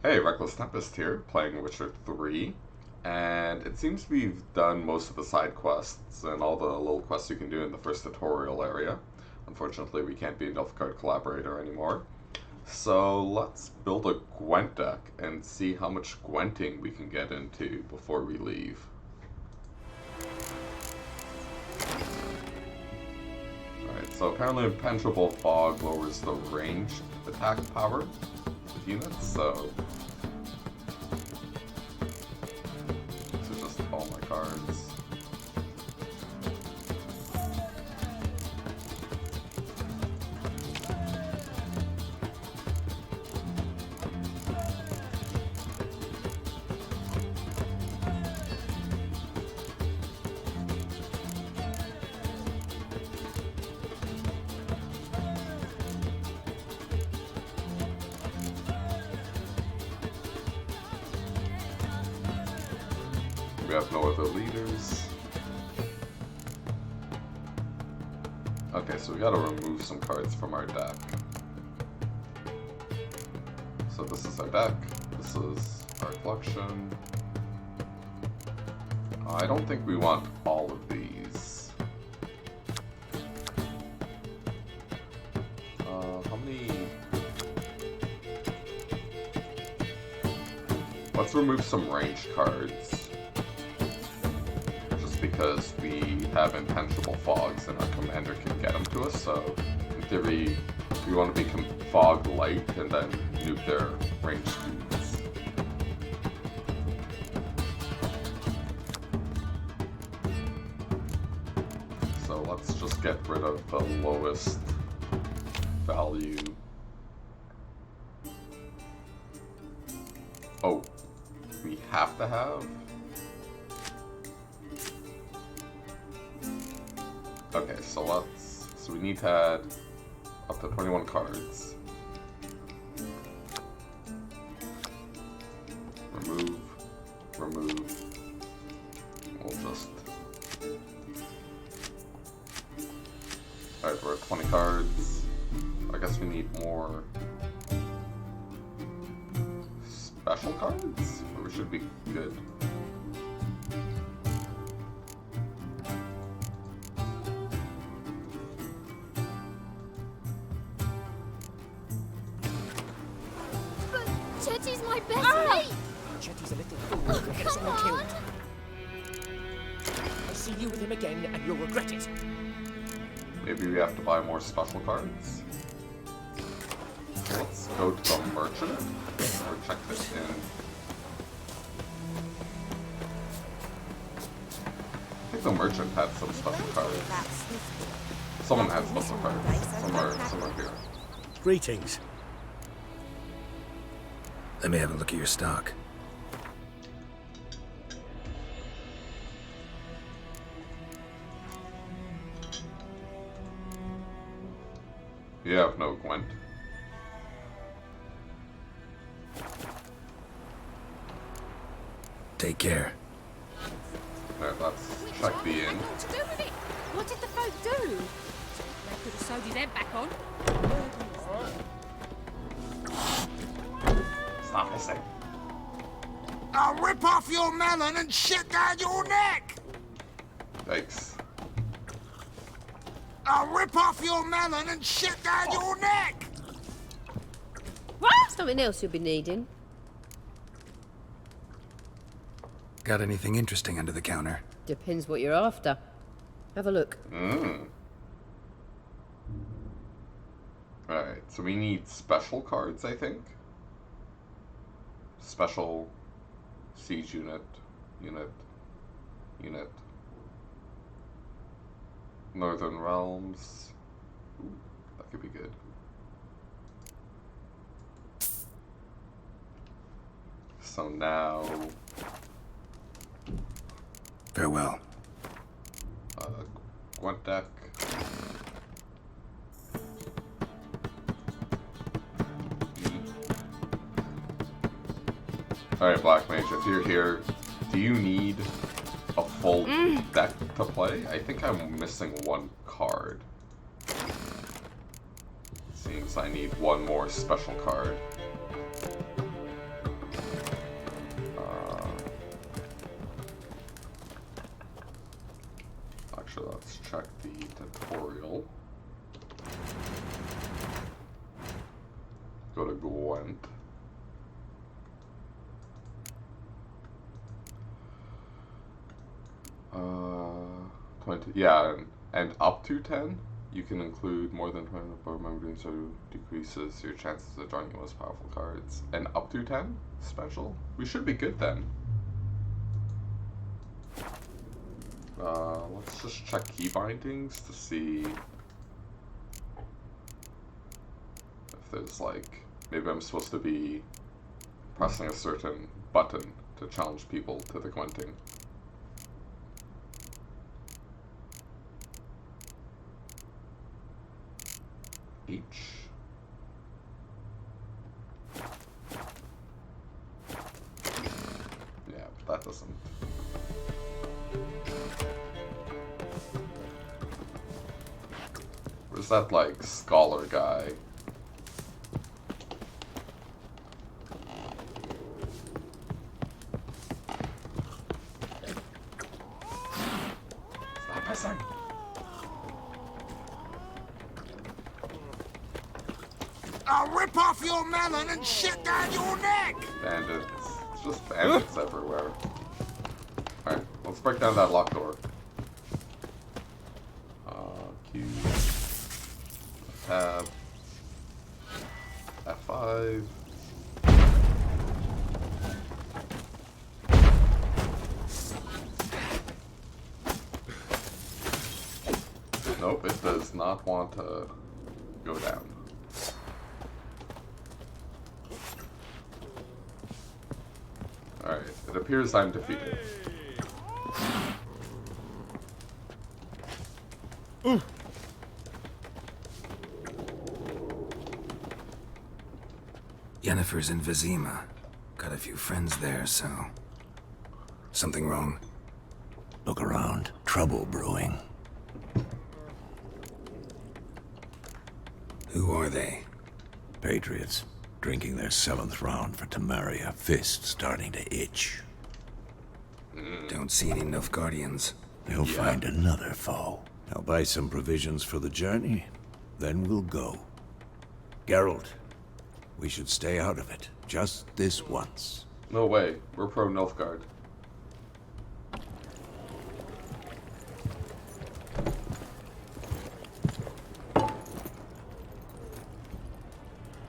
Hey, Reckless Tempest here, playing Witcher 3, and it seems we've done most of the side quests and all the little quests you can do in the first tutorial area. Unfortunately, we can't be a Nilfgaard collaborator anymore. So let's build a Gwent deck and see how much Gwenting we can get into before we leave. Alright, so apparently Impenetrable Fog lowers the ranged attack power of units, so just all my cards. We have no other leaders. Okay, so we gotta remove some cards from our deck. So this is our deck, this is our collection. I don't think we want all of these. How many? Let's remove some ranged cards. Because we have impenetrable fogs and our commander can get them to us, so in theory we want to be fog light and then nuke their ranged units. So let's just get rid of the lowest value. Oh, we have to have? Okay, so we need to add up to 21 cards. Remove. We'll just... Alright, we're at 20 cards. I guess we need more special cards? Or we should be good. Chetty's my best mate! Chetty's a little fool who gets Come all on! killed. I'll see you with him again and you'll regret it. Maybe we have to buy more special cards? Let's go to the merchant, or check this in. I think the merchant had some special cards. Someone had special cards. Somewhere here. Greetings. Let me have a look at your stock. You have no Gwent. Take care. Alright, let's check the inn. What to do with it? What did the folk do? They could have sewed his head back on. Stop hissing. I'll rip off your melon and shit down your neck! Yikes. I'll rip off your melon and shit down your neck! Something else you'll be needing. Got anything interesting under the counter? Depends what you're after. Have a look. Alright, so we need special cards, I think. Special siege unit. Northern Realms. Ooh, that could be good. So now... Farewell. Gwent deck. Alright, Black Mage, if you're here, do you need a full deck to play? I think I'm missing one card. Seems I need one more special card. let's check the tutorial. Go to Gwent. Uh, 20, yeah, and up to 10, you can include more than 20 board members, so decreases your chances of drawing your most powerful cards. And up to 10 special? We should be good then. Let's just check key bindings to see if there's like, maybe I'm supposed to be pressing a certain button to challenge people to the Gwenting. H. Yeah, but that doesn't. Where's that, like, scholar guy? Stop pissing! I'll rip off your melon and shit down your neck! Bandits. It's just bandits everywhere. Alright, let's break down that locked door. Q. Tab. F5. Nope, it does not want to go down. Alright, it appears I'm defeated. Yennefer's in Vizima. Got a few friends there, so... Something wrong? Look around. Trouble brewing. Who are they? Patriots. Drinking their 7th round for Temeria. Fist starting to itch. Don't see any Nilfgaardians. They'll find another foe. I'll buy some provisions for the journey. Then we'll go. Geralt, we should stay out of it. Just this once. No way, we're pro Nilfgaard.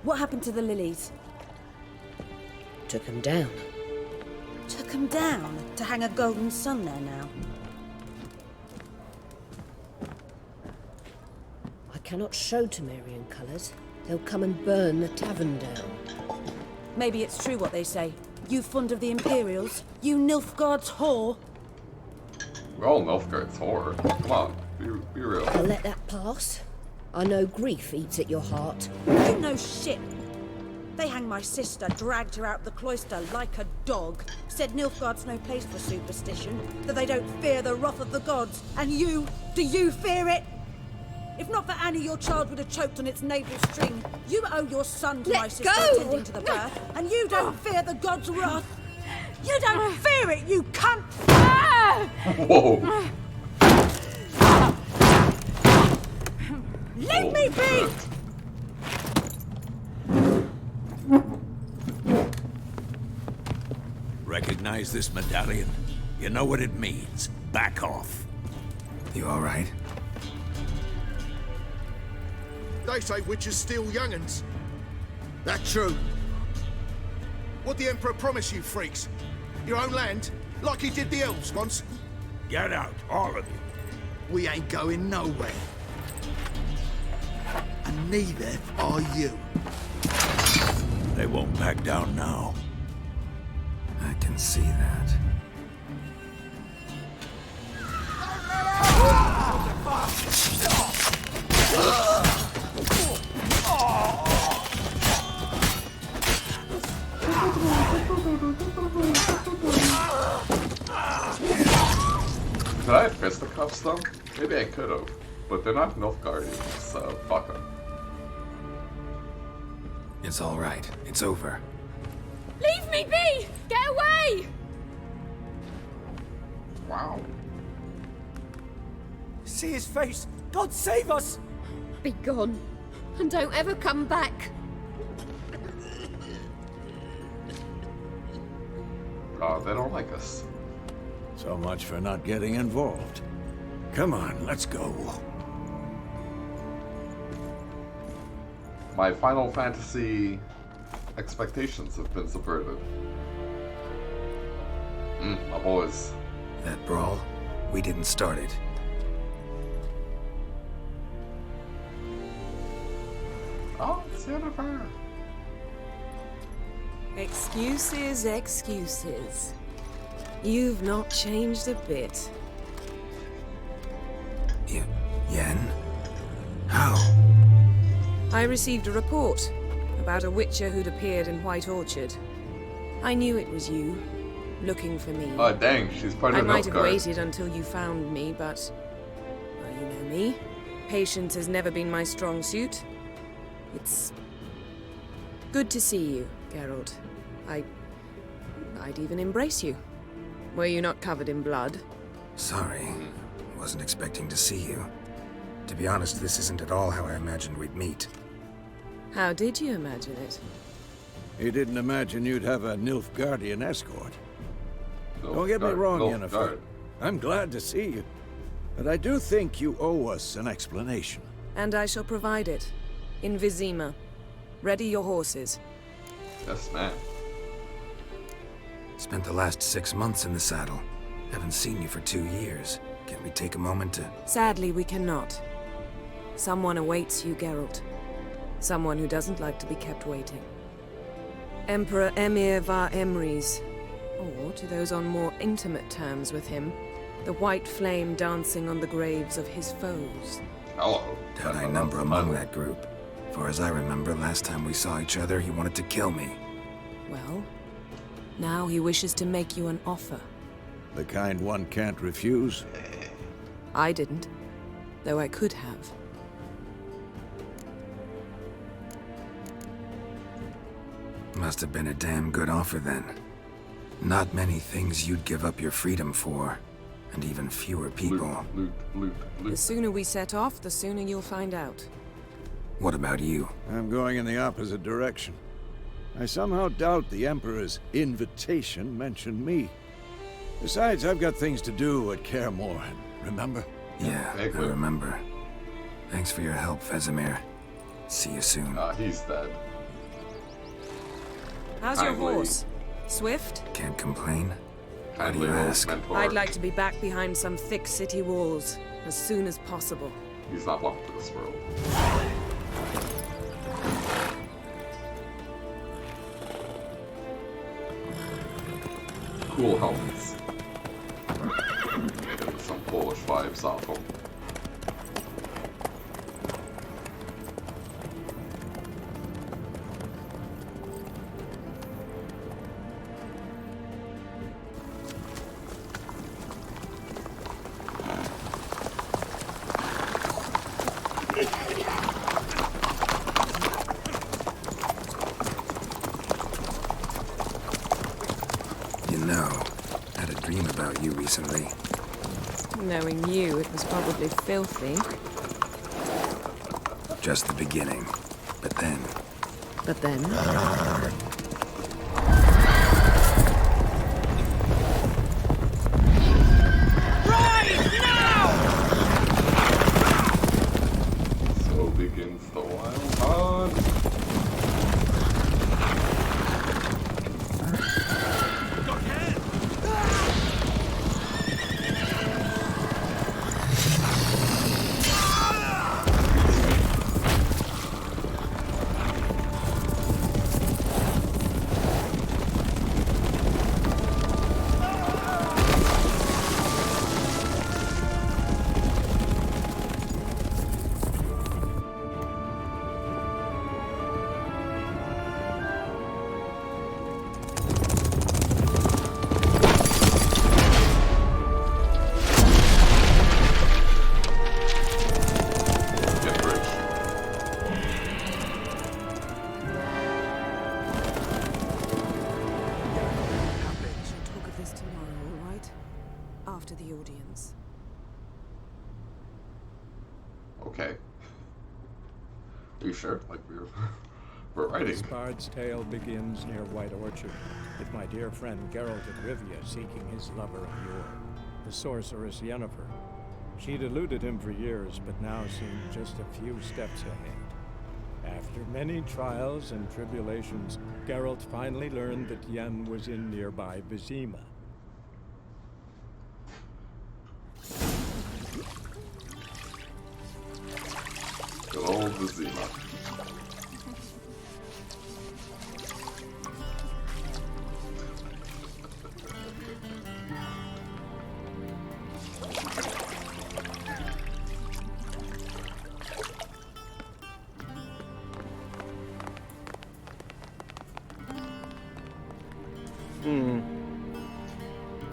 What happened to the lilies? Took 'em down. Took 'em down to hang a golden sun there now. I cannot show Temerian colours. They'll come and burn the tavern down. Maybe it's true what they say. You fond of the Imperials? You Nilfgaard's whore? We're all Nilfgaard's whore. Come on, be real. I'll let that pass. I know grief eats at your heart. You know shit. They hanged my sister, dragged her out the cloister like a dog. Said Nilfgaard's no place for superstition, that they don't fear the wrath of the gods. And you, do you fear it? If not for Annie, your child would have choked on its navel string. You owe your son to my Let sister go! attending to the birth, and you don't fear the gods' wrath. You don't fear it, you cunt! Whoa! Leave me be! Recognize this medallion? You know what it means. Back off. You alright? They say witches steal young'uns. That true? What the Emperor promise you, freaks? Your own land? Like he did the elves once? Get out, all of you. We ain't going nowhere. And neither are you. They won't back down now. I can see that. Could I have fisticuffs them? Maybe I could have, but they're not Nilfgaardians, so fuck them. It's alright. It's over. Leave me be! Get away! Wow. see his face. God save us! Be gone, and don't ever come back. Oh, they don't like us. So much for not getting involved. Come on, let's go. My Final Fantasy expectations have been subverted. My boys. That brawl, we didn't start it. Oh, it's Jennifer. Excuses, excuses. You've not changed a bit. Yen? How? I received a report about a witcher who'd appeared in White Orchard. I knew it was you, looking for me. Oh, dang, she's part of I might have Nilfgaard. waited until you found me, but... well, you know me. Patience has never been my strong suit. It's... good to see you, Geralt. I'd even embrace you. Were you not covered in blood? Sorry. Wasn't expecting to see you. To be honest, this isn't at all how I imagined we'd meet. How did you imagine it? You didn't imagine you'd have a Nilfgaardian escort. Don't get me wrong, Yennefer. I'm glad to see you. But I do think you owe us an explanation. And I shall provide it. In Vizima. Ready your horses. Yes, ma'am. Spent the last 6 months in the saddle. Haven't seen you for 2 years. Can we take a moment to... Sadly, we cannot. Someone awaits you, Geralt. Someone who doesn't like to be kept waiting. Emperor Emir var Emrys. Or, to those on more intimate terms with him, the white flame dancing on the graves of his foes. Hello. Doubt I number among that group. For as I remember, last time we saw each other, he wanted to kill me. Well, now he wishes to make you an offer. The kind one can't refuse. I didn't, though I could have. Must have been a damn good offer then. Not many things you'd give up your freedom for, and even fewer people. Loot. The sooner we set off, the sooner you'll find out. What about you? I'm going in the opposite direction. I somehow doubt the Emperor's invitation mentioned me. Besides, I've got things to do at Kaer Morhen, remember? Yeah, I remember. Thanks for your help, Vesemir. See you soon. He's dead. How's your Kindly. horse? Swift? Can't complain. Why do Kindly you old ask? mentor. I'd like to be back behind some thick city walls as soon as possible. He's not welcome to this world. Cool helmets. Getting some Polish vibes off them. You know, had a dream about you recently. Knowing you, it was probably filthy. Just the beginning. But then... But then... So begins the wild hunt. Get rich. She'll talk of this tomorrow, all right? After the audience. Okay. Are you sure? Like, we're writing. This bard's tale begins near White Orchard, with my dear friend Geralt of Rivia seeking his lover of yore, the sorceress Yennefer. She'd eluded him for years, but now seemed just a few steps ahead. After many trials and tribulations, Geralt finally learned that Yen was in nearby Vizima. Good old Vizima.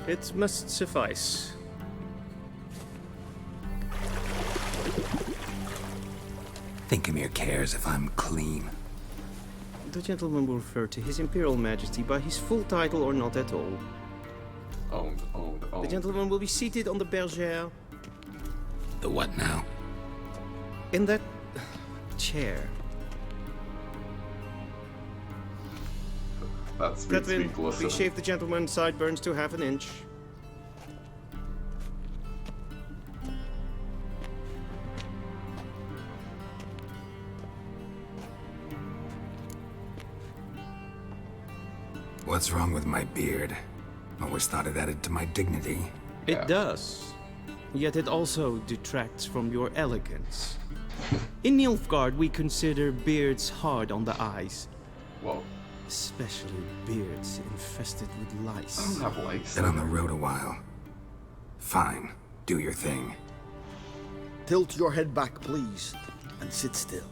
It must suffice. Thinkamere cares if I'm clean. The gentleman will refer to His Imperial Majesty by his full title or not at all. Owned. The gentleman will be seated on the bergère. The what now? In that chair. That's sweet, Catwin, sweet glistening. please shave the gentleman's sideburns to half an inch. What's wrong with my beard? Always thought it added to my dignity. It does. Yet it also detracts from your elegance. In Nilfgaard, we consider beards hard on the eyes. Whoa. Especially beards infested with lice. I don't have lice. Been on the road a while. Fine. Do your thing. Tilt your head back, please, and sit still.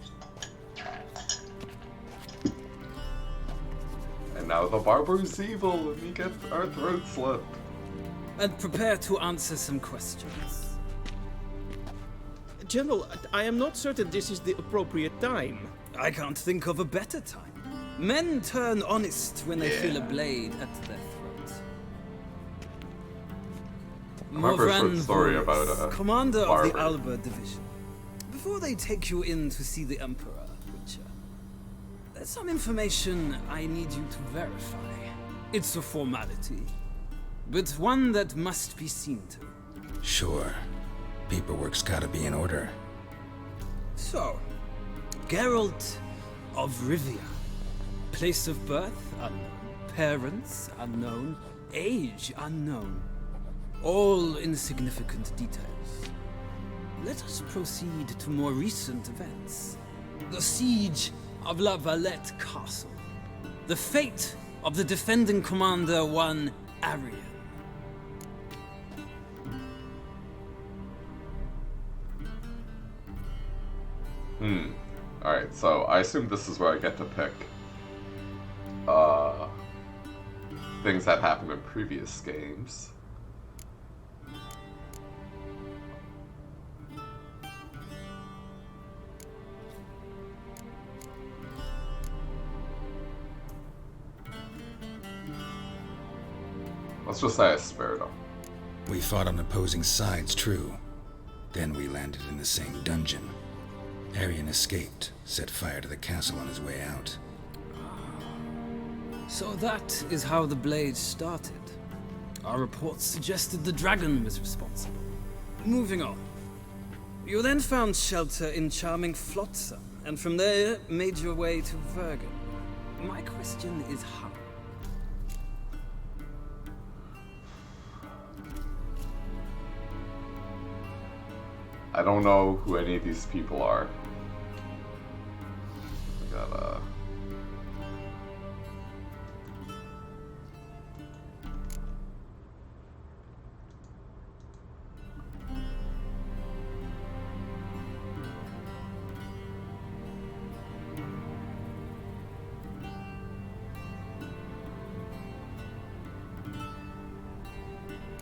And now the barber's evil, and we get our throat slit. And prepare to answer some questions. General, I am not certain this is the appropriate time. I can't think of a better time. Men turn honest when they feel a blade at their throat. I remember a short story about a commander barber. of the Alba Division. Before they take you in to see the Emperor, Witcher, there's some information I need you to verify. It's a formality, but one that must be seen to. Sure. Paperwork's gotta be in order. So, Geralt of Rivia. Place of birth unknown. Parents unknown. Age unknown. All insignificant details. Let us proceed to more recent events. The siege of La Valette Castle. The fate of the defending commander, one Arian. Alright, so I assume this is where I get to pick things that happened in previous games. Let's just say I spared him. We fought on opposing sides, true. Then we landed in the same dungeon. Arian escaped, set fire to the castle on his way out. So that is how the blade started. Our reports suggested the dragon was responsible. Moving on. You then found shelter in charming Flotsam, and from there made your way to Vergen. My question is how? I don't know who any of these people are. I gotta...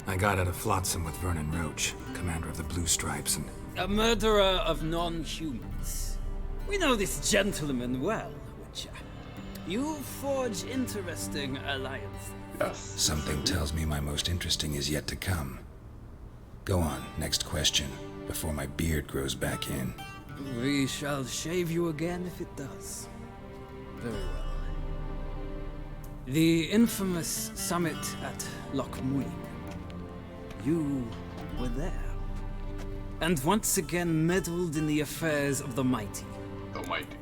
I got out of Flotsam with Vernon Roach, commander of the Blue Stripes, and... A murderer of non-humans. We know this gentleman well, Witcher. You forge interesting alliances. Yes. Something tells me my most interesting is yet to come. Go on, next question, before my beard grows back in. We shall shave you again if it does. Very well. The infamous summit at Loch Muin. You were there. And once again meddled in the affairs of the mighty. The mighty.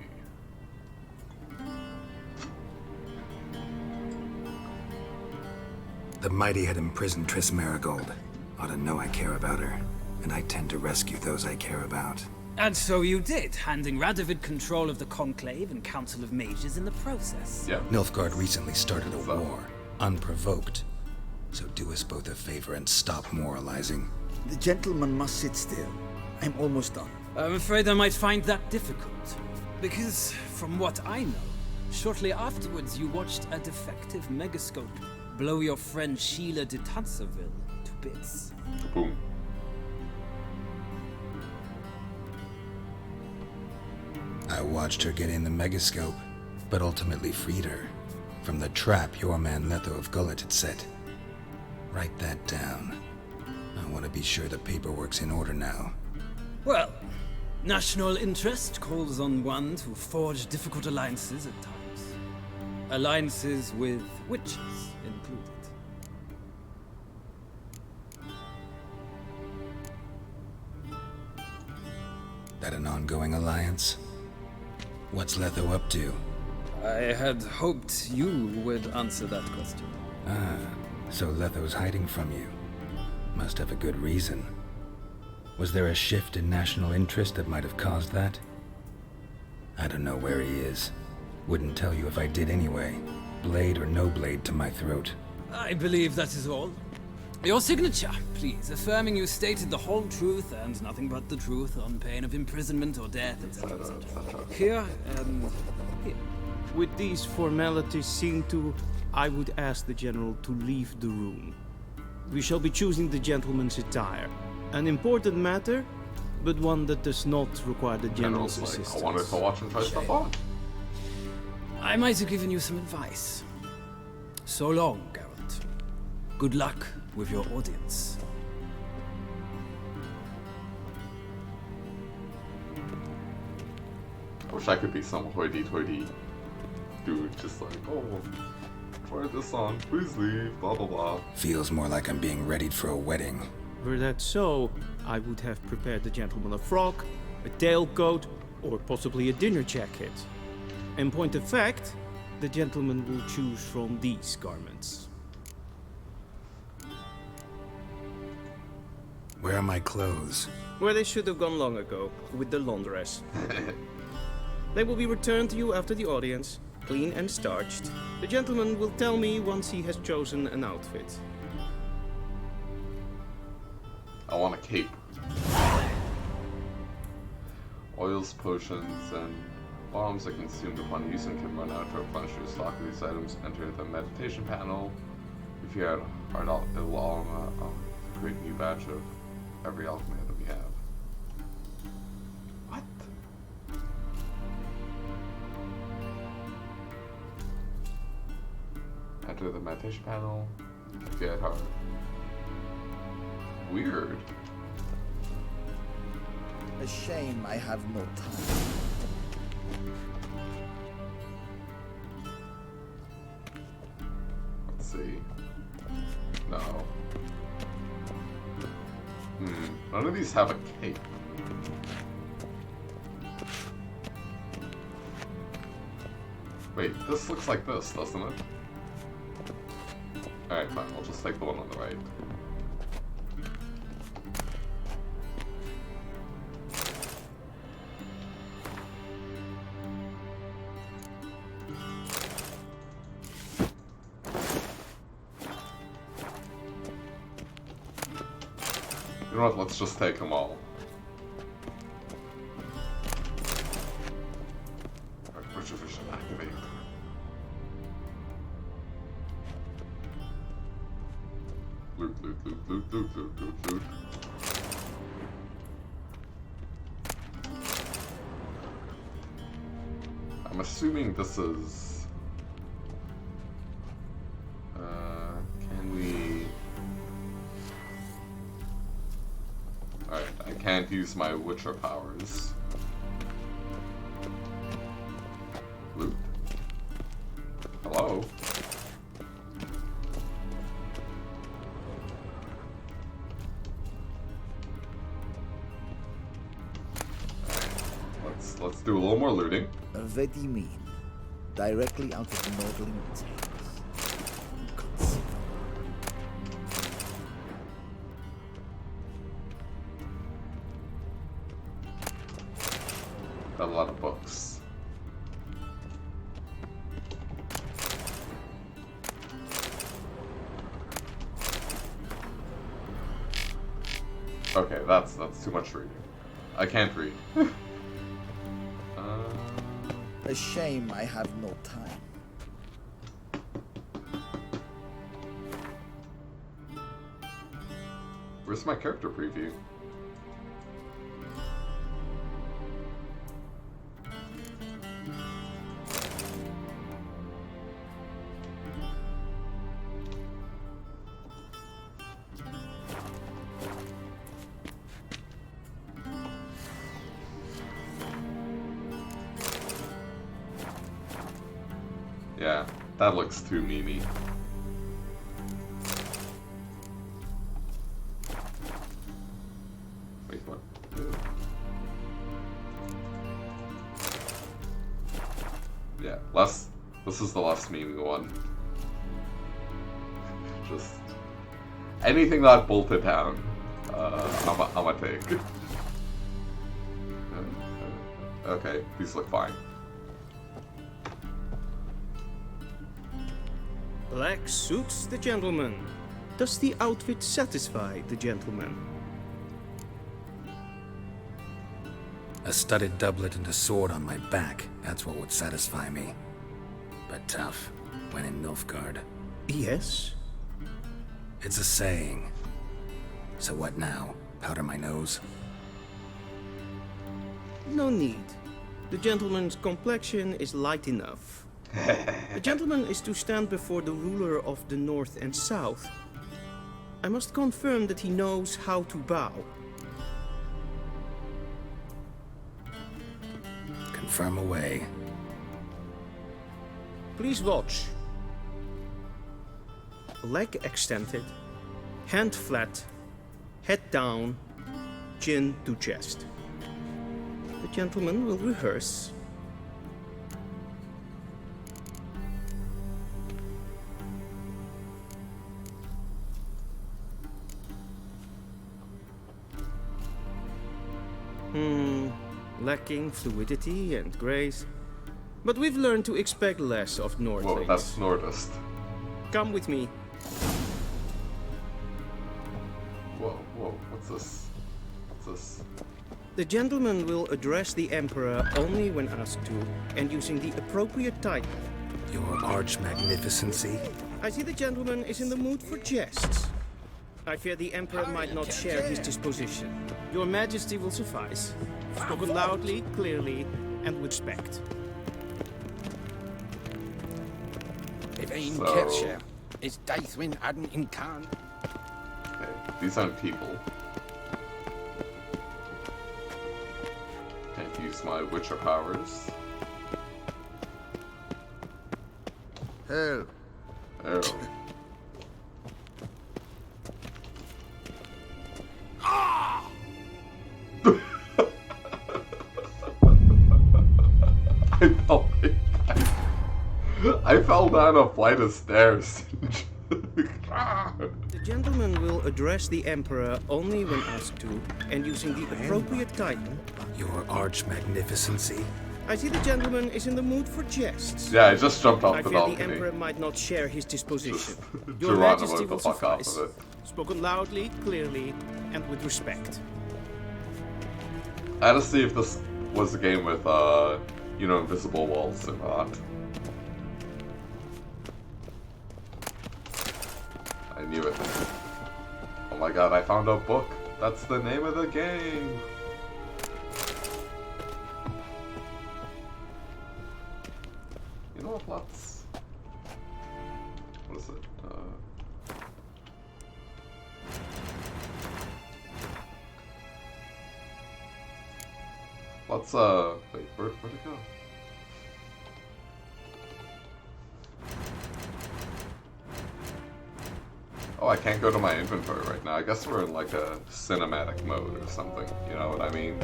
The mighty had imprisoned Triss Marigold. Ought to know I care about her, and I tend to rescue those I care about. And so you did, handing Radovid control of the Conclave and Council of Mages in the process. Yeah. Nilfgaard recently started a war, unprovoked. So do us both a favor and stop moralizing. The gentleman must sit still. I'm almost done. I'm afraid I might find that difficult. Because, from what I know, shortly afterwards you watched a defective megascope blow your friend Sheila de Tanserville to bits. Boom. I watched her get in the megascope, but ultimately freed her from the trap your man Letho of Gullet had set. Write that down. I want to be sure the paperwork's in order now. Well, national interest calls on one to forge difficult alliances at times. Alliances with witches included. That an ongoing alliance? What's Letho up to? I had hoped you would answer that question. Ah, so Letho's hiding from you. Must have a good reason. Was there a shift in national interest that might have caused that? I don't know where he is. Wouldn't tell you if I did anyway. Blade or no blade to my throat. I believe that is all. Your signature, please, affirming you stated the whole truth and nothing but the truth on pain of imprisonment or death, etc., etc. Here and here. With these formalities seen to, I would ask the general to leave the room. We shall be choosing the gentleman's attire. An important matter, but one that does not require the general's assistance. I wanted to watch him try stuff on. I might have given you some advice. So long, Geralt. Good luck with your audience. I wish I could be some hoity-toity dude, just like, oh, try this on, please leave, blah blah blah. Feels more like I'm being readied for a wedding. Were that so, I would have prepared the gentleman a frock, a tailcoat, or possibly a dinner jacket. In point of fact, the gentleman will choose from these garments. Where are my clothes? Where they should have gone long ago, with the laundress. They will be returned to you after the audience, clean and starched. The gentleman will tell me once he has chosen an outfit. I want a cape. Oils, potions, and bombs are consumed upon use and can run out to replenish your stock of these items. Enter the meditation panel. If you had hard along, create a new batch of every alchemy item you have. What? Enter the meditation panel. If you had hard. Weird. A shame I have no time. Let's see. No. None of these have a cape. Wait, this looks like this, doesn't it? Alright, fine. I'll just take the one on the right. You know what, let's just take them all. Witcher vision activate. Loot, loot, loot, loot, loot, loot, loot, loot. I'm assuming this is... can we... Alright, I can't use my Witcher powers. So let's do a little more looting. What do you mean? Directly out of Nordling tales. Got a lot of books. Okay, that's too much reading. I can't read. A shame I have no time. Where's my character preview? Yeah, that looks too memey. Wait, what? Yeah, this is the less memey one. Just anything that bolted down, I'ma take. Okay, these look fine. Black suits the gentleman. Does the outfit satisfy the gentleman? A studded doublet and a sword on my back, that's what would satisfy me. But tough, when in Nilfgaard. Yes? It's a saying. So what now? Powder my nose? No need. The gentleman's complexion is light enough. The gentleman is to stand before the ruler of the North and South. I must confirm that he knows how to bow. Confirm away. Please watch. Leg extended, hand flat, head down, chin to chest. The gentleman will rehearse. Lacking fluidity and grace. But we've learned to expect less of Nordlings. Whoa, that's Nordist. Come with me. Whoa, what's this? What's this? The gentleman will address the Emperor only when asked to, and using the appropriate title. Your arch magnificency? I see the gentleman is in the mood for jests. I fear the Emperor might not share his disposition. Your Majesty will suffice. Spoken loudly, clearly, and with respect. So, is Daithwin Adden in Khan? okay, these aren't people. Can't use my Witcher powers. Hell. Oh. I fell down a flight of stairs. The gentleman will address the Emperor only when asked to, and using the appropriate title. Your arch magnificency? I see the gentleman is in the mood for jests. Yeah, I just jumped off I the fear balcony. the Emperor might not share his disposition. Just Your Geronimo Majesty the will fuck off suffice. of it. Spoken loudly, clearly, and with respect. I had to see if this was a game with, you know, invisible walls or not. I knew it. Oh my god, I found a book. That's the name of the game. You know what, let's... What is it? Let's, wait, where'd it go? Oh, I can't go to my inventory right now. I guess we're in like a cinematic mode or something. You know what I mean?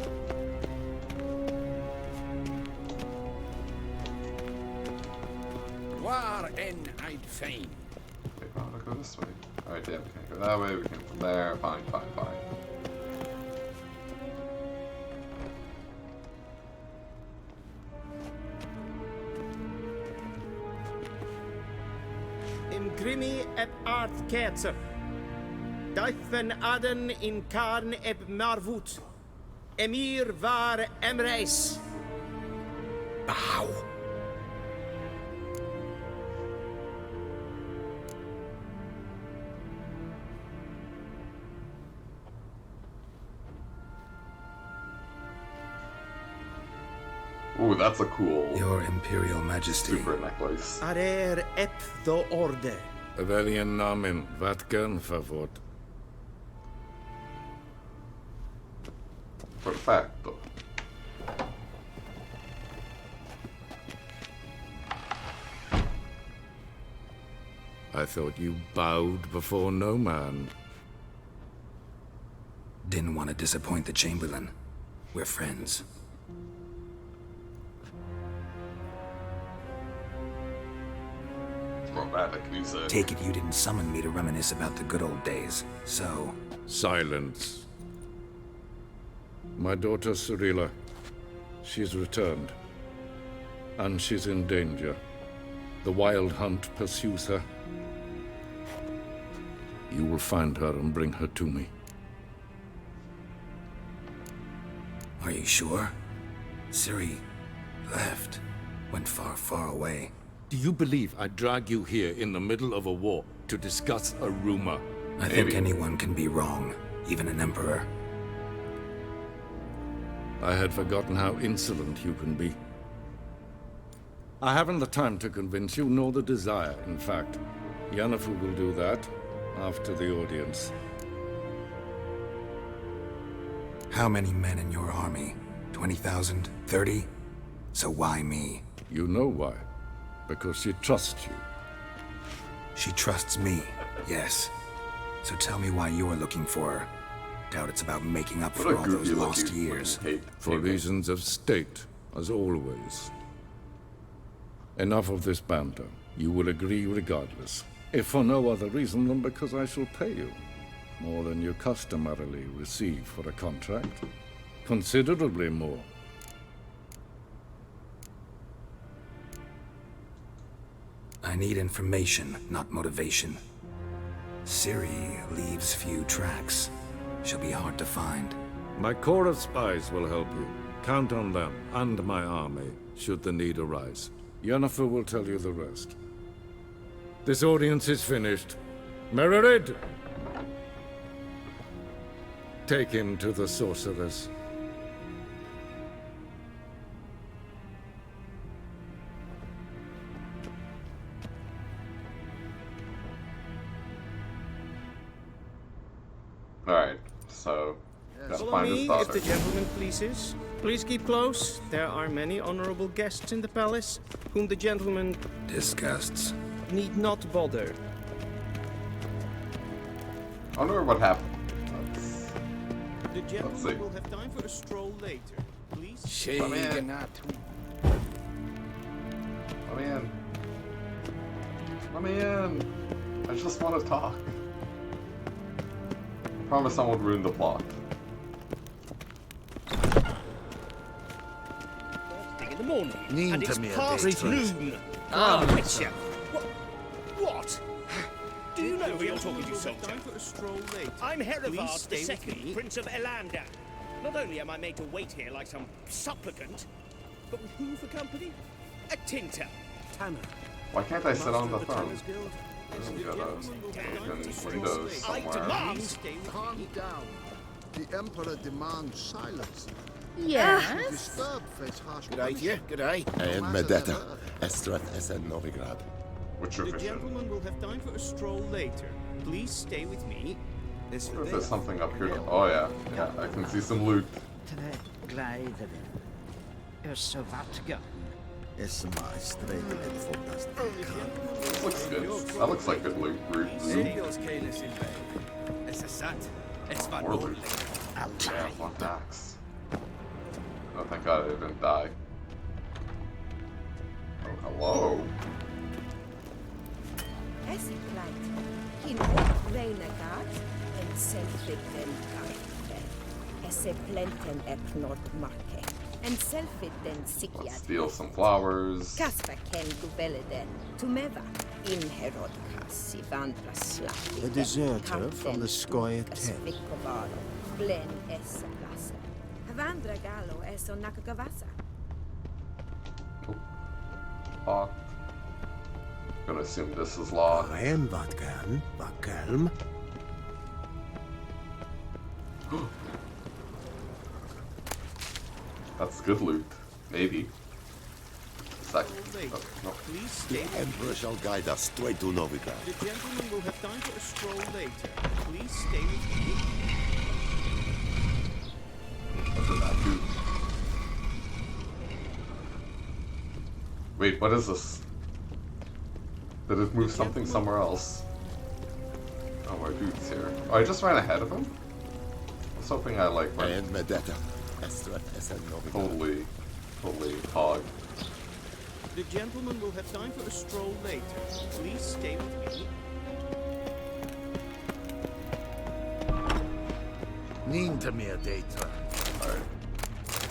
I'd fain. Wait, I want to go this way. Alright, yeah, we can't go that way, we can from there. Fine, fine, fine. Imgrimi eb art ketzer. Daithen aden in karn eb marvut. Emir var emreis. Bow. Ooh, that's a cool Your Imperial Majesty. super necklace. Arer ep the orde. Evelian namen, vatkan favort. Perfecto. I thought you bowed before no man. Didn't want to disappoint the Chamberlain. We're friends. Romantic music. Take it you didn't summon me to reminisce about the good old days, so... Silence. My daughter Cyrilla, she's returned. And she's in danger. The Wild Hunt pursues her. You will find her and bring her to me. Are you sure? Ciri left. Went far, far away. Do you believe I'd drag you here in the middle of a war to discuss a rumor? I think anyone can be wrong, even an emperor. I had forgotten how insolent you can be. I haven't the time to convince you, nor the desire, in fact. Yennefer will do that after the audience. How many men in your army? 20,000? 30? So why me? You know why. Because she trusts you. She trusts me, yes. So tell me why you're looking for her. Doubt it's about making up for all those lost years. For reasons of state, as always. Enough of this banter. You will agree regardless. If for no other reason than because I shall pay you. More than you customarily receive for a contract. Considerably more. I need information, not motivation. Ciri leaves few tracks. She'll be hard to find. My corps of spies will help you. Count on them, and my army, should the need arise. Yennefer will tell you the rest. This audience is finished. Mererid! Take him to the sorceress. Alright, so gotta Follow find his me, if daughter. the gentleman pleases. Please keep close. There are many honorable guests in the palace, whom the gentleman disgusts. Need not bother. I wonder what happened. The gentleman will have time for a stroll later. Please. Let me in. Let me in. Let me in. I just want to talk. Promise I won't ruin the plot. In the morning, Need and to it's me a past bit. noon. Ah. Witcher. What? Do you know who you're talking to, soldier? I'm Herivard II, Prince of Elander. Not only am I made to wait here like some supplicant, but with who for company? A tinter. Tanner. Why can't I sit on the throne? There's windows somewhere. Calm down. The Emperor demands silence. Yes? Disturb face harsh G'day to you, g'day. Medetta, Estrat Essen Novigrad. What's your The vision? gentleman will have time for a stroll later. Please stay with me. I wonder if there's something up here. Oh yeah, yeah, I can see some loot. This looks good. That looks like good loot. More loot. Yeah, fuck axe. Oh, thank God I didn't die. Oh, hello. Esse pleit. In renegade en selfiden garfe. Esse plenten knod marke. En selfiden Let's sikiat. steal some flowers. Kasper ken guveleden. Tumeva. In herod kassi vandra slaki. A deserter from the Skoya tent. Spikovaro. Glen esse plasa. Vandra galo eso nakagavasa. Locked. Gonna assume this is locked. I am Vatkan, Vakelm. That's good loot. Maybe. Second. Oh, no. Please stay. The Emperor shall guide us straight to Novigrad. The gentleman will have time for a stroll later. Please stay with me. What did that do? Wait, what is this? Did it move something somewhere else? Oh, our dude's here. Oh, I just ran ahead of him? I was hoping I, like, went And Medetta. Estrat Essen Novigrad. totally hog. The gentleman will have time for a stroll later. Please stay with me. Nintamir data. Alright.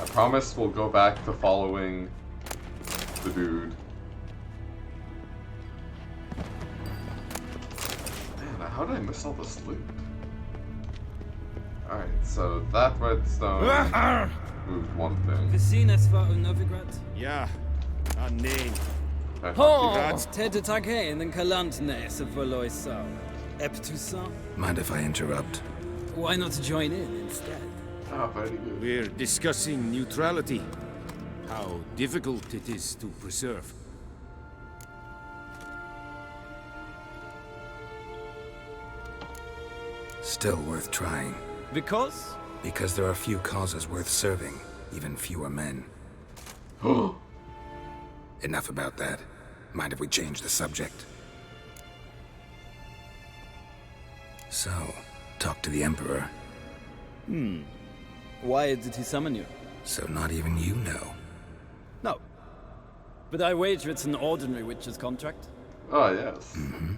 I promise we'll go back to following the dude. Man, how did I miss all this loot? Alright, so that redstone moved one thing. Gesehen es war in Novigrad? Ja, nee. Oh, Tete Take in den Kalantnes of Valoisau. Ep Toussaint? Mind if I interrupt? Why not join in instead? Ah, very good. We're discussing neutrality. How difficult it is to preserve. Still worth trying. Because? Because there are few causes worth serving, even fewer men. Enough about that. Mind if we change the subject? So, talk to the Emperor. Why did he summon you? So not even you know. No. But I wager it's an ordinary witch's contract. Oh, yes. Mm-hmm.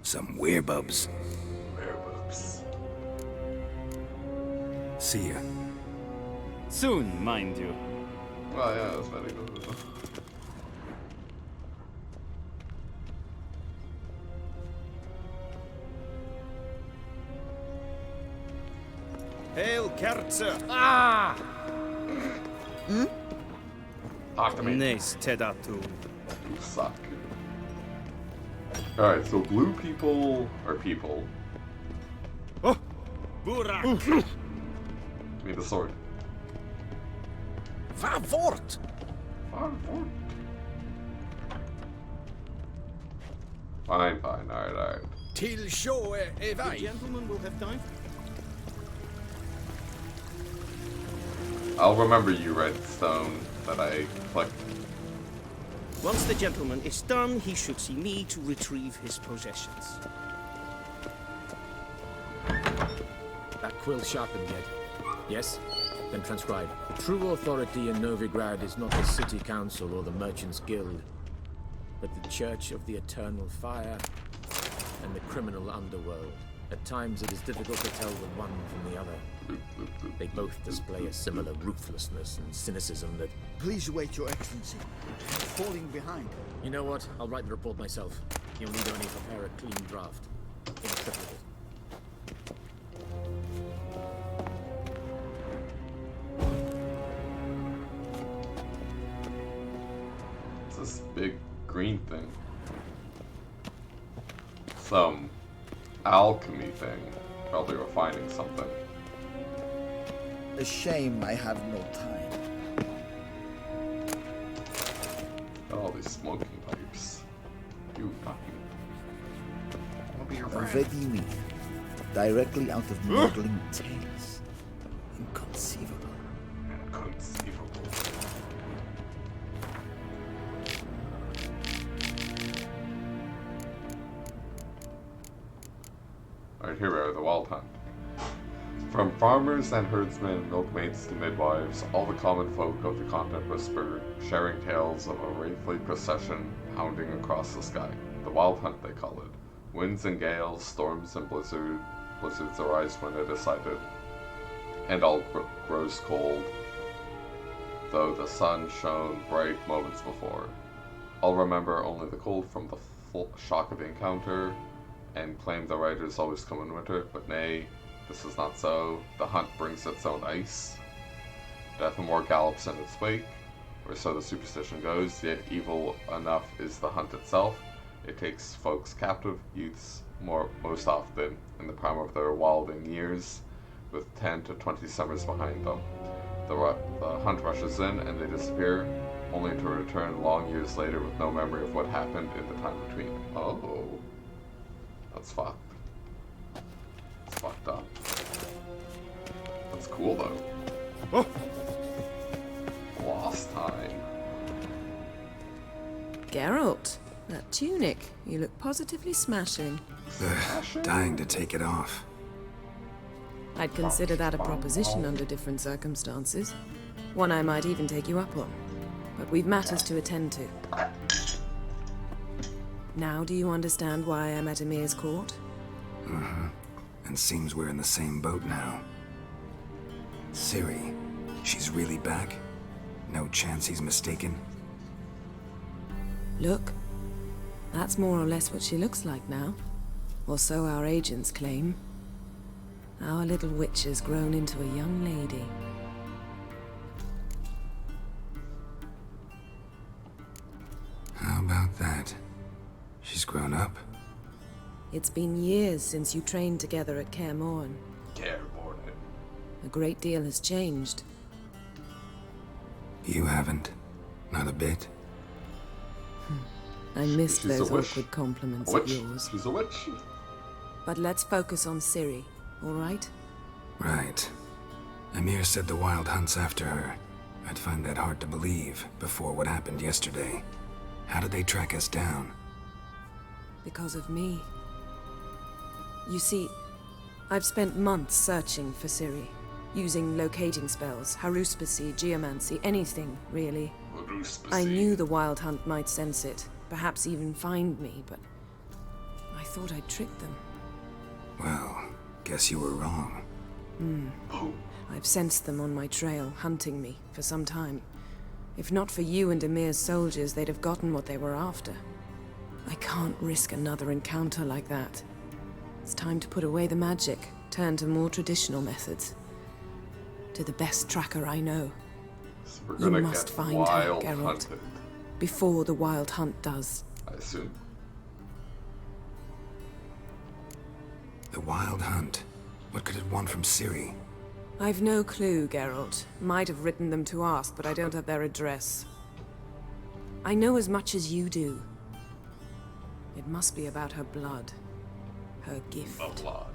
Some werebubs. Werebubs. See ya. Soon, mind you. Oh, yeah, that's very good. Hail, Kerzer! Ah! Talk to me. Nice, Tedatu. You suck. Alright, so blue people are people. Oh! Burak! Give me the sword. Varfort! Varfort. Fine, alright. Till show The gentleman will have time. I'll remember you, Redstone, that I clicked. Once the gentleman is done, he should see me to retrieve his possessions. That quill sharpened yet? Yes? Then transcribe. True authority in Novigrad is not the city council or the merchants' guild, but the Church of the Eternal Fire and the criminal underworld. At times it is difficult to tell the one from the other. They both display a similar ruthlessness and cynicism that... Please wait, Your Excellency. I'm falling behind. You know what? I'll write the report myself. You'll need only prepare a clean draft. Encryptable. It's this big green thing. Some alchemy thing. Probably refining something. A shame I have no time. Got all these smoking pipes. You fucking... I'll be your friend. Already directly out of modeling tales. Inconceivable. Inconceivable. Alright, here we are, the Wild Hunt. From farmers and herdsmen, milkmaids to midwives, all the common folk of the continent whisper, sharing tales of a wraithly procession pounding across the sky. The Wild Hunt, they call it. Winds and gales, storms and blizzards arise when it is sighted, and all grows cold, though the sun shone bright moments before. All remember only the cold from the shock of the encounter, and claim the riders always come in winter, but nay, this is not so. The hunt brings its own ice. Death and war gallops in its wake, or so the superstition goes, yet evil enough is the hunt itself. It takes folks captive, youths most often in the prime of their wilding years, with 10 to 20 summers behind them. The hunt rushes in and they disappear, only to return long years later with no memory of what happened in the time between. Oh, that's fucked. It's fucked up. That's cool though. Oh. Lost time. Geralt, that tunic. You look positively smashing. Dying to take it off. I'd consider that a proposition under different circumstances. One I might even take you up on. But we've matters to attend to. Now do you understand why I'm at Emir's court? Mm-hmm. And seems we're in the same boat now. Ciri, she's really back? No chance he's mistaken? Look, that's more or less what she looks like now. Or so our agents claim. Our little witch has grown into a young lady. How about that? She's grown up? It's been years since you trained together at Kaer Morhen. A great deal has changed. You haven't? Not a bit? I missed She's a those witch. awkward compliments A of witch? yours. She's a witch. But let's focus on Ciri, all right? Right. Emir said the Wild Hunt's after her. I'd find that hard to believe before what happened yesterday. How did they track us down? Because of me. You see, I've spent months searching for Ciri, using locating spells, haruspicy, geomancy, anything, really. I knew the Wild Hunt might sense it, perhaps even find me, but I thought I'd tricked them. Well, guess you were wrong. I've sensed them on my trail, hunting me, for some time. If not for you and Emir's soldiers, they'd have gotten what they were after. I can't risk another encounter like that. It's time to put away the magic, turn to more traditional methods. To the best tracker I know. So we're You gonna must get find her, wild Geralt. hunted, Before the Wild Hunt does. I assume. The Wild Hunt? What could it want from Ciri? I've no clue, Geralt. Might have written them to ask, but I don't have their address. I know as much as you do. It must be about her blood. Her gift. The blood.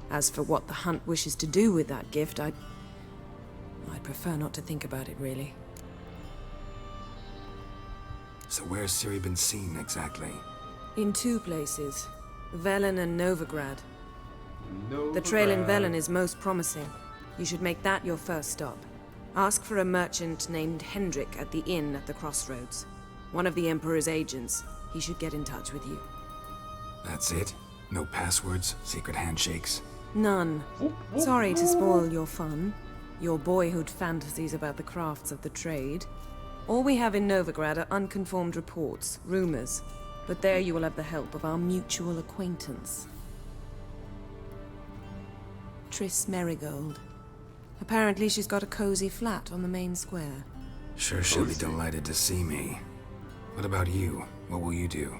As for what the Hunt wishes to do with that gift, I'd prefer not to think about it, really. So where's Ciri been seen, exactly? In two places. Velen and Novigrad. The trail in Velen is most promising. You should make that your first stop. Ask for a merchant named Hendrik at the inn at the crossroads. One of the Emperor's agents. He should get in touch with you. That's it? No passwords, secret handshakes? None. Sorry to spoil your fun. Your boyhood fantasies about the crafts of the trade. All we have in Novigrad are unconformed reports, rumors. But there you will have the help of our mutual acquaintance. Triss Merigold. Apparently she's got a cozy flat on the main square. Sure she'll be delighted to see me. What about you? What will you do?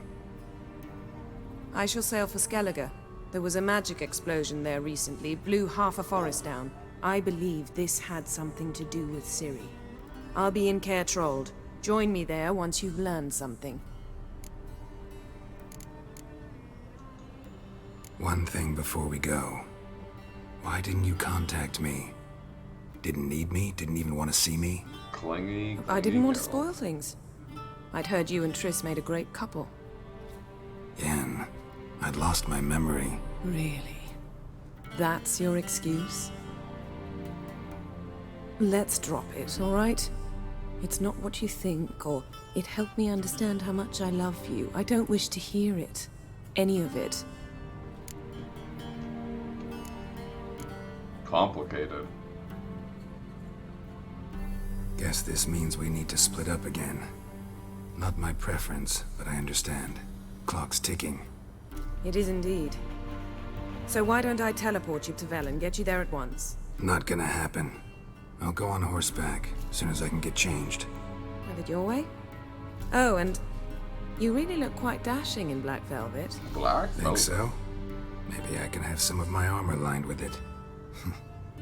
I shall sail for Skellige. There was a magic explosion there recently, blew half a forest down. I believe this had something to do with Ciri. I'll be in Caer Trold. Join me there once you've learned something. One thing before we go. Why didn't you contact me? Didn't need me? Didn't even want to see me? Clingy. I didn't want to spoil things. I'd heard you and Triss made a great couple. Yen, I'd lost my memory. Really? That's your excuse? Let's drop it, all right? It's not what you think, or it helped me understand how much I love you. I don't wish to hear it. any of it. Complicated. Guess this means we need to split up again. Not my preference, but I understand. Clock's ticking. It is indeed. So why don't I teleport you to Velen, get you there at once? Not gonna happen. I'll go on horseback, as soon as I can get changed. Have it your way? Oh, and you really look quite dashing in black velvet. Black? Think so? Maybe I can have some of my armor lined with it.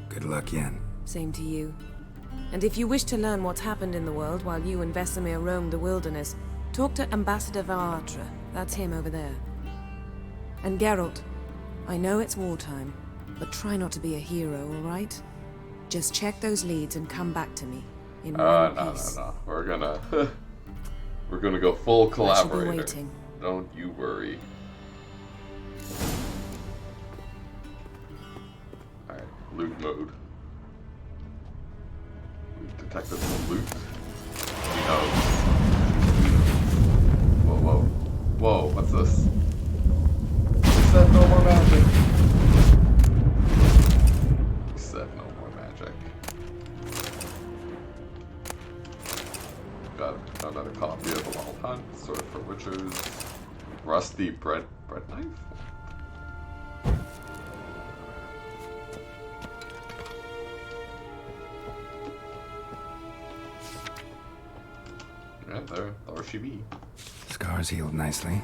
Good luck, Yen. Same to you. And if you wish to learn what's happened in the world while you and Vesemir roamed the wilderness, talk to Ambassador Varatra. That's him over there. And Geralt, I know it's wartime, but try not to be a hero, all right? Just check those leads and come back to me in one piece. No. We're gonna go full collaborator. I shall be waiting. Don't you worry. Alright, loot mode. We've detected some loot. We know. Whoa. Whoa, what's this? He said no more magic. He said no more magic. Got another copy of the Wild Hunt, Sword for Witchers, rusty bread knife? Yeah, there she be. Scars healed nicely.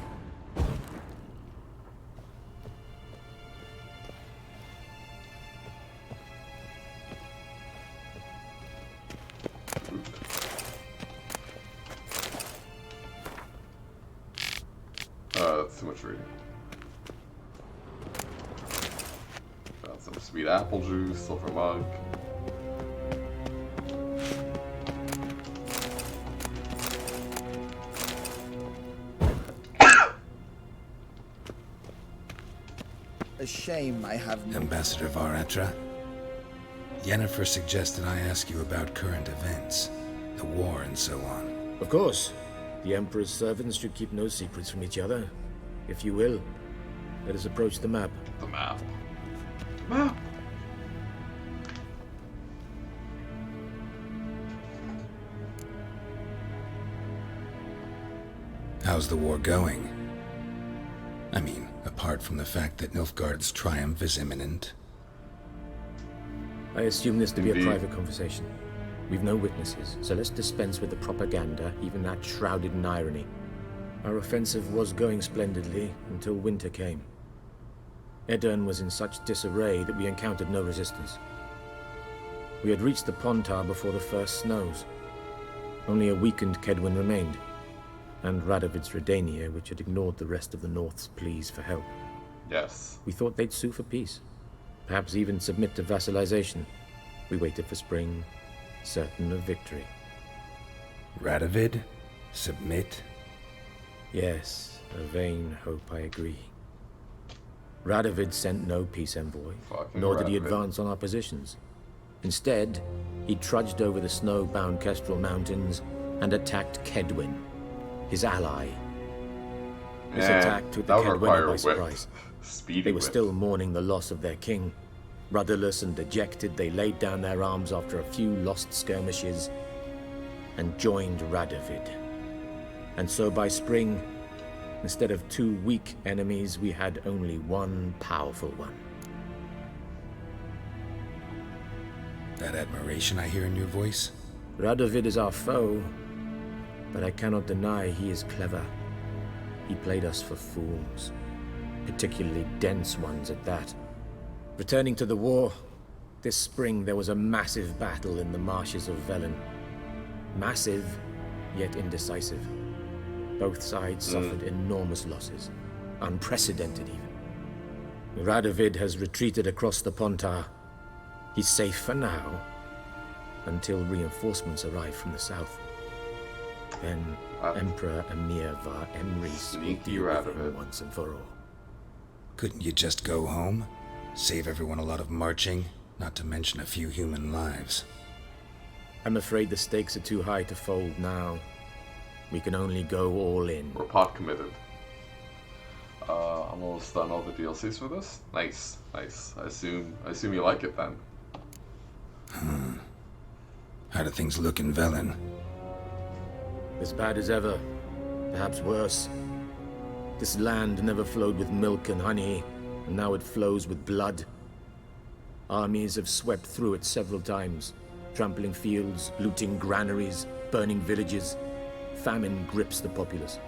That's too much reading. Got some sweet apple juice, silver mug. A shame I have no... Ambassador Varatra, Yennefer suggested I ask you about current events, the war and so on. Of course. The Emperor's servants should keep no secrets from each other. If you will, let us approach the map. The map. Map. How's the war going? I mean, apart from the fact that Nilfgaard's triumph is imminent. I assume this to be a private conversation. We've no witnesses, so let's dispense with the propaganda, even that shrouded in irony. Our offensive was going splendidly until winter came. Edirn was in such disarray that we encountered no resistance. We had reached the Pontar before the first snows. Only a weakened Kedwin remained, and Radovid's Redania, which had ignored the rest of the North's pleas for help. Yes. We thought they'd sue for peace, perhaps even submit to vassalization. We waited for spring, certain of victory. Radovid? Submit? Yes, a vain hope, I agree. Radovid sent no peace envoy, nor did he advance on our positions. Instead, he trudged over the snow-bound Kestrel Mountains and attacked Kedwin, his ally. This attack took the Kedwener by surprise. They were still mourning the loss of their king. Rudderless and dejected, they laid down their arms after a few lost skirmishes and joined Radovid. And so by spring, instead of 2 weak enemies, we had only one powerful one. That admiration I hear in your voice? Radovid is our foe, but I cannot deny he is clever. He played us for fools, particularly dense ones at that. Returning to the war, this spring there was a massive battle in the marshes of Velen. Massive, yet indecisive. Both sides suffered enormous losses, unprecedented even. Radovid has retreated across the Pontar. He's safe for now, until reinforcements arrive from the south. Then Emperor Emir var Emrys will deal with him once and for all. Couldn't you just go home? Save everyone a lot of marching, not to mention a few human lives. I'm afraid the stakes are too high to fold now. We can only go all in. We're pot committed. I'm almost done all the DLCs for this. Nice, nice. I assume you like it then. How do things look in Velen? As bad as ever. Perhaps worse. This land never flowed with milk and honey, and now it flows with blood. Armies have swept through it several times, trampling fields, looting granaries, burning villages. Famine grips the populace.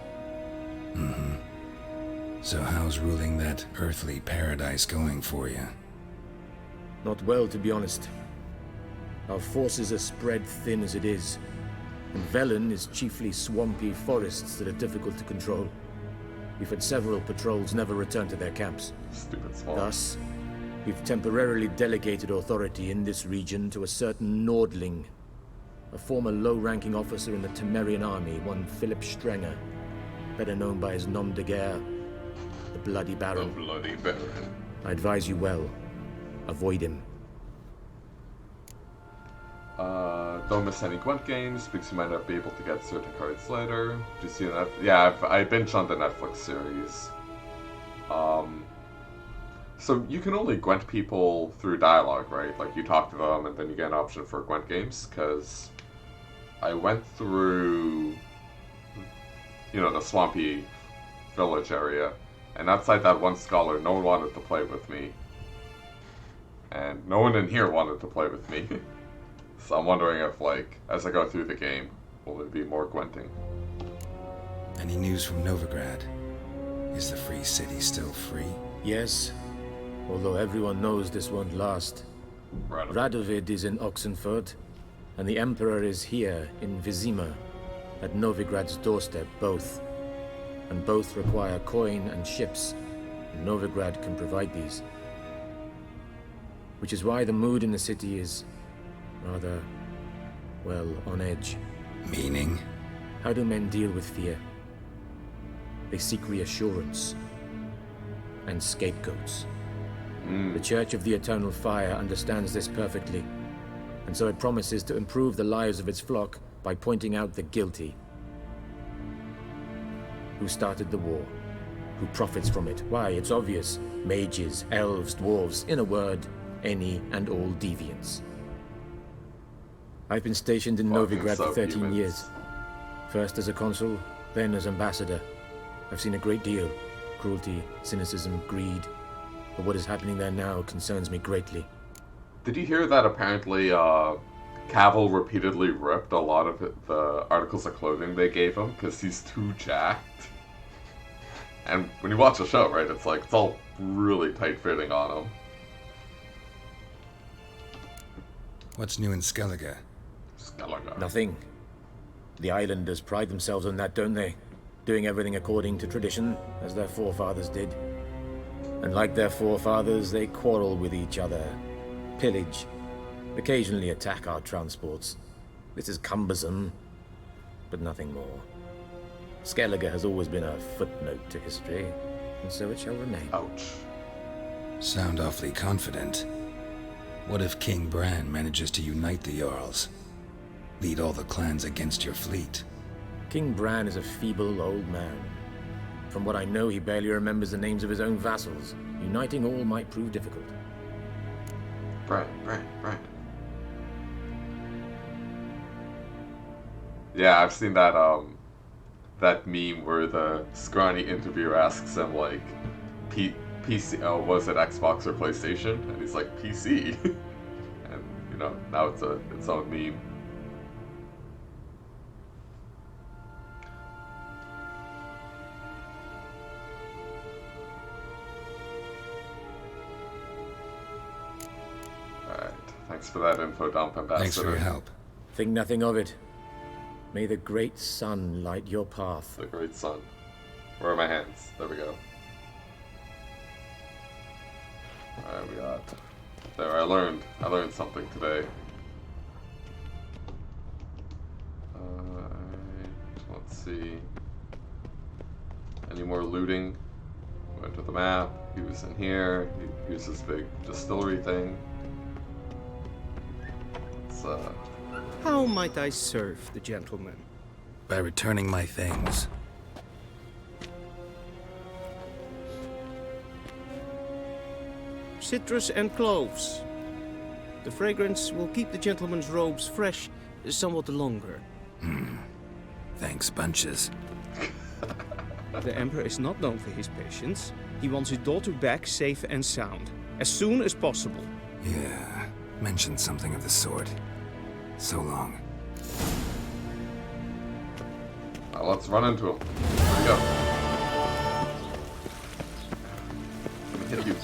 So how's ruling that earthly paradise going for you? Not well, to be honest. Our forces are spread thin as it is, and Velen is chiefly swampy forests that are difficult to control. We've had several patrols never return to their camps. Stupid swamp. Thus, we've temporarily delegated authority in this region to a certain Nordling, a former low-ranking officer in the Temerian army, one Philip Strenger, better known by his nom de guerre, the Bloody Baron. The Bloody Baron. I advise you well. Avoid him. Don't miss any Gwent games because you might not be able to get certain cards later. Do you see that? Yeah, I binged on the Netflix series. So you can only Gwent people through dialogue, right? Like you talk to them and then you get an option for Gwent games. Because I went through, the swampy village area, and outside that one scholar, no one wanted to play with me, and no one in here wanted to play with me. So I'm wondering if, as I go through the game, will there be more Gwenting? Any news from Novigrad? Is the free city still free? Yes, although everyone knows this won't last. Radovid is in Oxenfurt, and the Emperor is here in Vizima, at Novigrad's doorstep, both. And both require coin and ships, and Novigrad can provide these. Which is why the mood in the city is rather, well, on edge. Meaning? How do men deal with fear? They seek reassurance and scapegoats. The Church of the Eternal Fire understands this perfectly, and so it promises to improve the lives of its flock by pointing out the guilty. Who started the war? Who profits from it? Why, it's obvious. Mages, elves, dwarves, in a word, any and all deviants. I've been stationed in Novigrad for 13 years. First as a consul, then as ambassador. I've seen a great deal. Cruelty, cynicism, greed. But what is happening there now concerns me greatly. Did you hear that apparently Cavill repeatedly ripped a lot of the articles of clothing they gave him because he's too jacked? And when you watch the show, right, it's all really tight-fitting on him. What's new in Skellige? Nothing. The islanders pride themselves on that, don't they? Doing everything according to tradition, as their forefathers did. And like their forefathers, they quarrel with each other, pillage, occasionally attack our transports. This is cumbersome, but nothing more. Skellige has always been a footnote to history, and so it shall remain. Ouch. Sound awfully confident. What if King Bran manages to unite the Jarls? Lead all the clans against your fleet? King Bran is a feeble old man. From what I know, he barely remembers the names of his own vassals. Uniting all might prove difficult. Bran. Yeah, I've seen that that meme where the scrawny interviewer asks him PC, was it Xbox or PlayStation? And he's like, PC. And now it's its own meme. Alright, thanks for that info dump, Ambassador. Thanks for your help. Think nothing of it. May the great sun light your path. The great sun. Where are my hands? There we go. Alright, we got... There, I learned something today. Let's see. Any more looting? Went to the map. He was in here. Here's this big distillery thing. It's, How might I serve the gentleman? By returning my things. citrus and cloves. The fragrance will keep the gentleman's robes fresh somewhat longer. Thanks, bunches. The Emperor is not known for his patience. He wants his daughter back safe and sound, as soon as possible. Yeah, mentioned something of the sort. So long. Now let's run into him. Here we go. Let me hit you.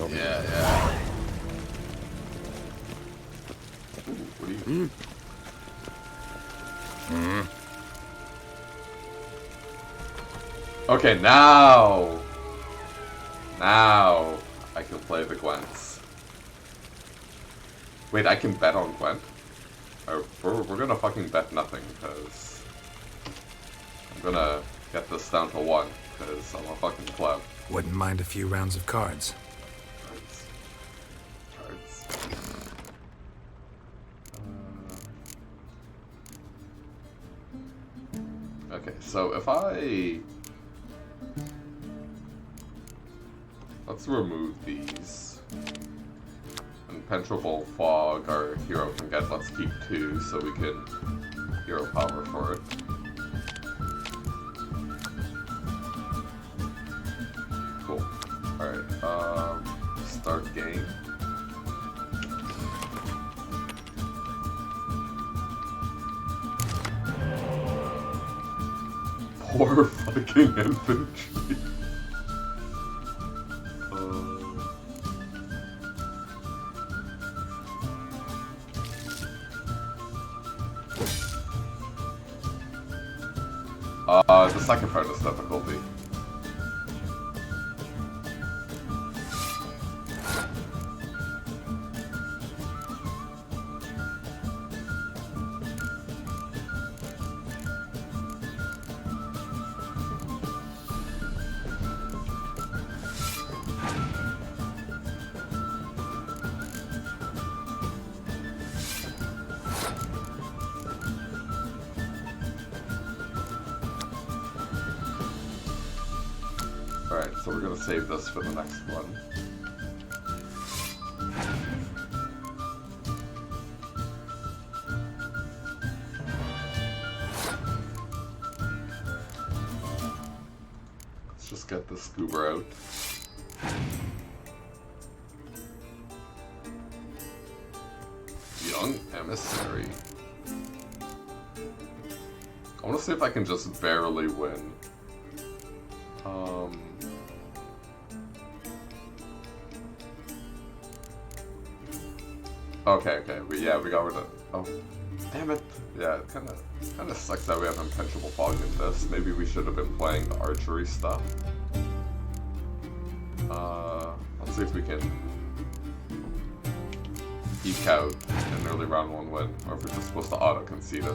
Yeah. Ooh, what are you? Okay, now I can play the Gwents. Wait, I can bet on Gwent? We're gonna fucking bet nothing, because I'm gonna get this down to 1, because I'm a fucking pleb. Wouldn't mind a few rounds of cards. Cards. Okay, so if let's remove these. Impenetrable Fog, our hero can get. Let's keep 2 so we can hero power for it. Cool. Alright, start game. Poor fucking infantry. The second part is difficulty. Alright, so we're gonna save this for the next one. Let's just get the scuba out. Young Emissary. I wanna see if I can just barely win. Okay, we got rid of. Oh, damn it! Yeah, it kind of sucks that we have impenetrable fog in this. Maybe we should have been playing the archery stuff. Let's see if we can eke out an early round 1 win, or if we're just supposed to auto concede it.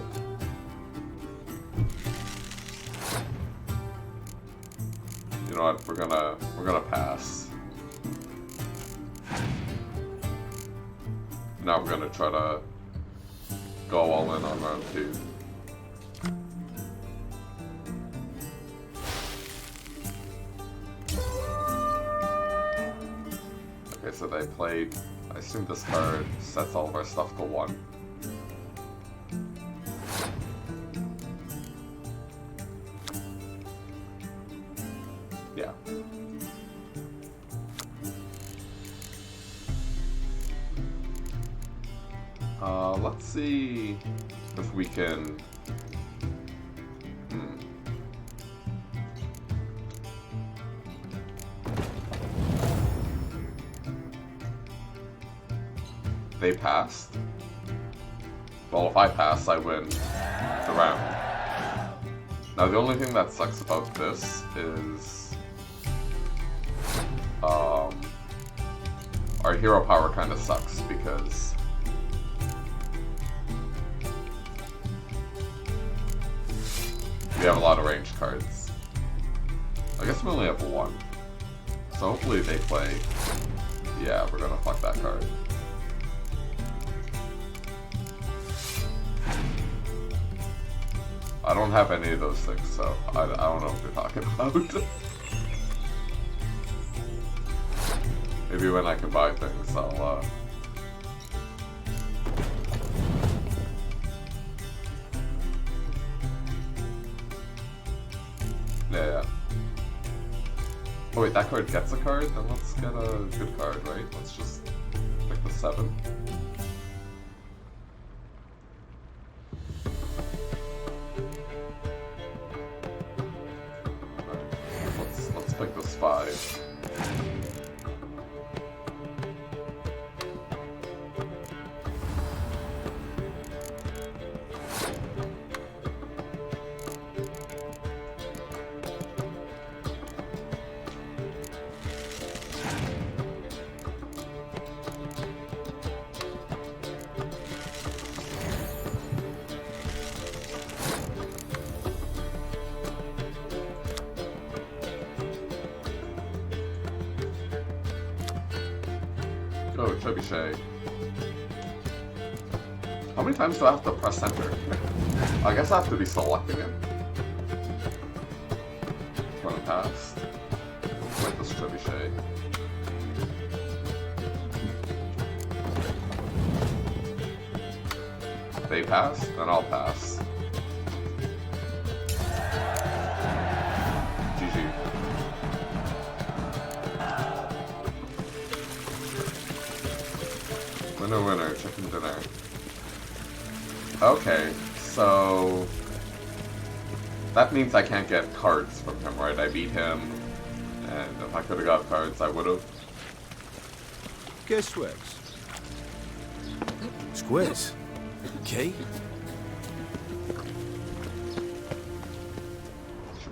You know what? We're gonna pass. Now we're gonna try to go all in on round 2. Okay, so they played. I assume this card sets all of our stuff to 1. Yeah. Let's see if we can. They passed. Well, if I pass, I win the round. Now, the only thing that sucks about this is our hero power kind of sucks because we have a lot of ranged cards. I guess we only have 1. So hopefully they play. Yeah, we're gonna fuck that card. I don't have any of those things, so I don't know what you're talking about. Maybe when I can buy things, I'll, Yeah. Oh wait, that card gets a card? Then let's get a good card, right? Let's just pick the 7. Alright, let's pick this 5. Oh, trebuchet. How many times do I have to press enter? I guess I have to be selecting it. Run past. Like this trebuchet. They pass, then I'll pass. GG. Winner, winner, chicken dinner. Okay, so that means I can't get cards from him, right? I beat him, and if I could have got cards, I would have. Guess what? Squiz. Okay.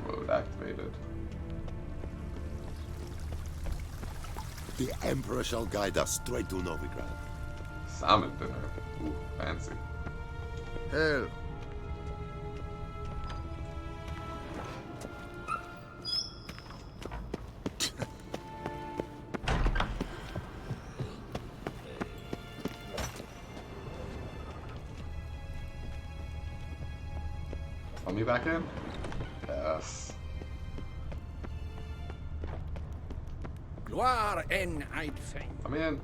Mode activated. The Emperor shall guide us straight to Novigrad. Salmon dinner. Ooh, fancy. Hell. Let me back in? Yes. Gloire en Eidfein. Come in.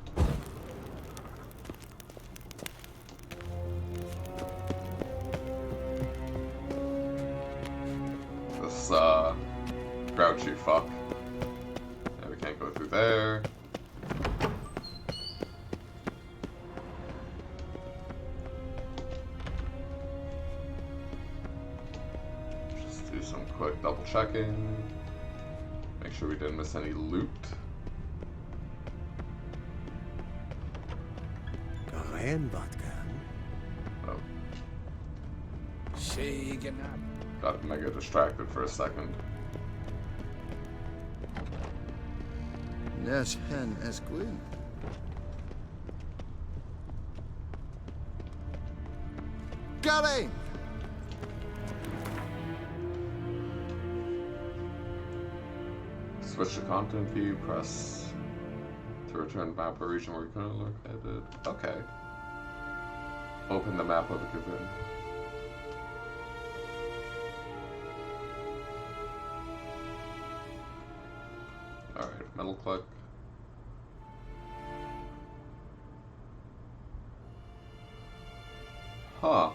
This, grouchy fuck. Yeah, we can't go through there. Just do some quick double checking. Make sure we didn't miss any loot. Oh. Got mega distracted for a second. Yes, hen as queen. Got him! Switch to content view, press to return map or region where you couldn't look at it. Okay. Open the map of a given. Alright, middle click. Huh.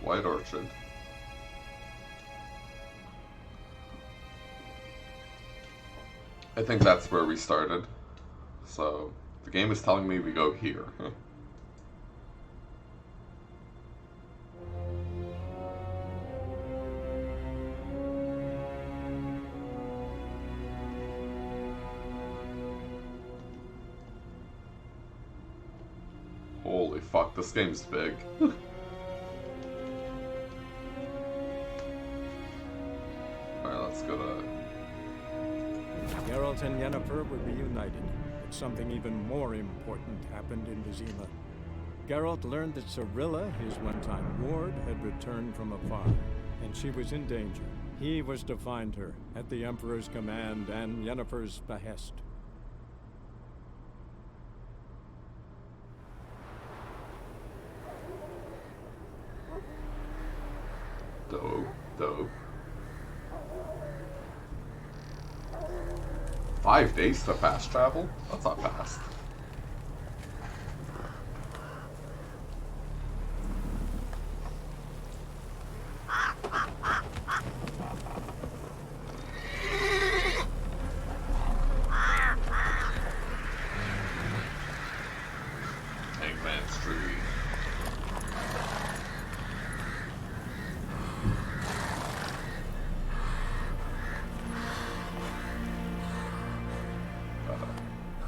White Orchard. I think that's where we started. So, the game is telling me we go here. Holy fuck, this game's big. Alright, let's go to... Geralt and Yennefer were reunited, but something even more important happened in Vizima. Geralt learned that Cirilla, his one-time ward, had returned from afar, and she was in danger. He was to find her, at the Emperor's command and Yennefer's behest. Dope. 5 days to fast travel? That's not fast. Hangman's Tree.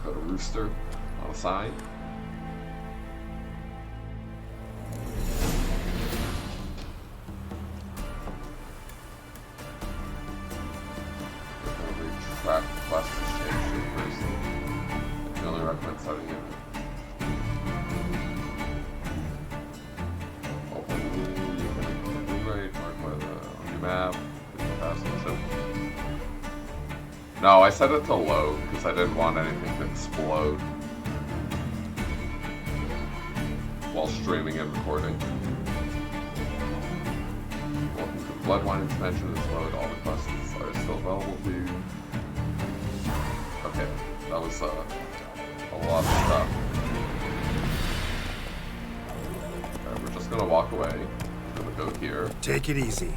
Got a rooster on a sign. Track quest exchange first. I can only recommend starting it. Map. No, I set it to low because I didn't want anything to explode while streaming and recording. Welcome to the Bloodwine expansion is load. All the quests are still available to you. Okay, that was a lot of stuff. Alright, we're just gonna walk away. We're gonna go here. Take it easy.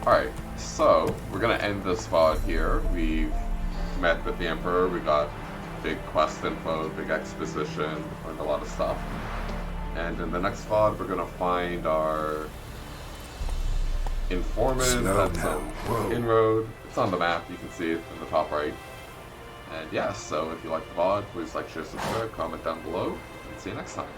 Alright, so we're gonna end this VOD here. We've met with the Emperor, we got big quest info, big exposition, learned a lot of stuff. And in the next VOD, we're gonna find our informant that's an inroad. It's on the map, you can see it in the top right. And yeah, so if you like the VOD, please like, share, subscribe, comment down below, and see you next time.